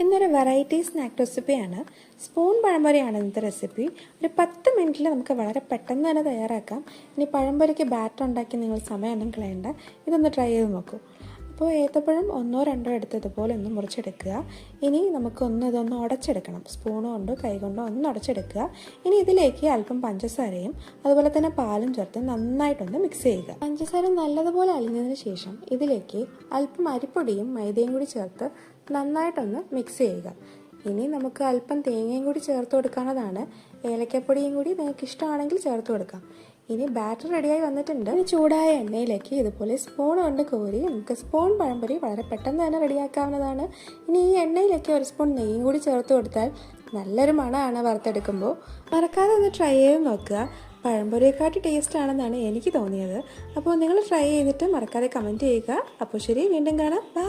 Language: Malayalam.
ഇന്നൊരു വെറൈറ്റി സ്നാക്ക് റെസിപ്പിയാണ്. സ്പൂൺ പഴംപൊരിയാണ് ഇന്നത്തെ റെസിപ്പി. ഒരു 10 മിനിറ്റിൽ നമുക്ക് വളരെ പെട്ടെന്ന് തന്നെ തയ്യാറാക്കാം. ഇനി പഴംപൊരിക്ക് ബാറ്റർ ഉണ്ടാക്കി നിങ്ങൾ സമയമൊന്നും കളയണ്ട, ഇതൊന്ന് ട്രൈ ചെയ്ത് നോക്കൂ. അപ്പോൾ ഏത്തപ്പഴം 1-2 എടുത്ത് ഇതുപോലെ ഒന്ന് മുറിച്ചെടുക്കുക. ഇനി ഇതൊന്ന് ഉടച്ചെടുക്കണം. സ്പൂൺ കൊണ്ടോ കൈ കൊണ്ടോ ഒന്ന് ഉടച്ചെടുക്കുക. ഇനി ഇതിലേക്ക് അല്പം പഞ്ചസാരയും അതുപോലെ തന്നെ പാലും ചേർത്ത് നന്നായിട്ടൊന്ന് മിക്സ് ചെയ്യുക. പഞ്ചസാര നല്ലതുപോലെ അലിഞ്ഞതിന് ശേഷം ഇതിലേക്ക് അല്പം അരിപ്പൊടിയും മൈദയും കൂടി ചേർത്ത് നന്നായിട്ടൊന്ന് മിക്സ് ചെയ്യുക. ഇനി നമുക്ക് അല്പം തേങ്ങയും കൂടി ചേർത്ത് കൊടുക്കാവുന്നതാണ്. ഏലക്കപ്പൊടിയും കൂടി നിങ്ങൾക്ക് ഇഷ്ടമാണെങ്കിൽ ചേർത്ത് കൊടുക്കാം. ഇനി ബാറ്റർ റെഡിയായി വന്നിട്ടുണ്ട്. ഇനി ചൂടായ എണ്ണയിലേക്ക് ഇതുപോലെ സ്പൂൺ കൊണ്ട് കോരി നമുക്ക് സ്പൂൺ പഴംപൊരി വളരെ പെട്ടെന്ന് തന്നെ റെഡിയാക്കാവുന്നതാണ്. ഇനി ഈ എണ്ണയിലേക്ക് ഒരു സ്പൂൺ നെയ്യും കൂടി ചേർത്ത് കൊടുത്താൽ നല്ലൊരു മണമാണ് വറുത്തെടുക്കുമ്പോൾ. മറക്കാതെ ഒന്ന് ട്രൈ ചെയ്ത് നോക്കുക. പഴംപൊരിയെക്കാട്ടി ടേസ്റ്റ് ആണെന്നാണ് എനിക്ക് തോന്നിയത്. അപ്പോൾ നിങ്ങൾ ട്രൈ ചെയ്തിട്ട് മറക്കാതെ കമൻറ്റ് ചെയ്യുക. അപ്പോൾ ശരി, വീണ്ടും കാണാം. ബൈ.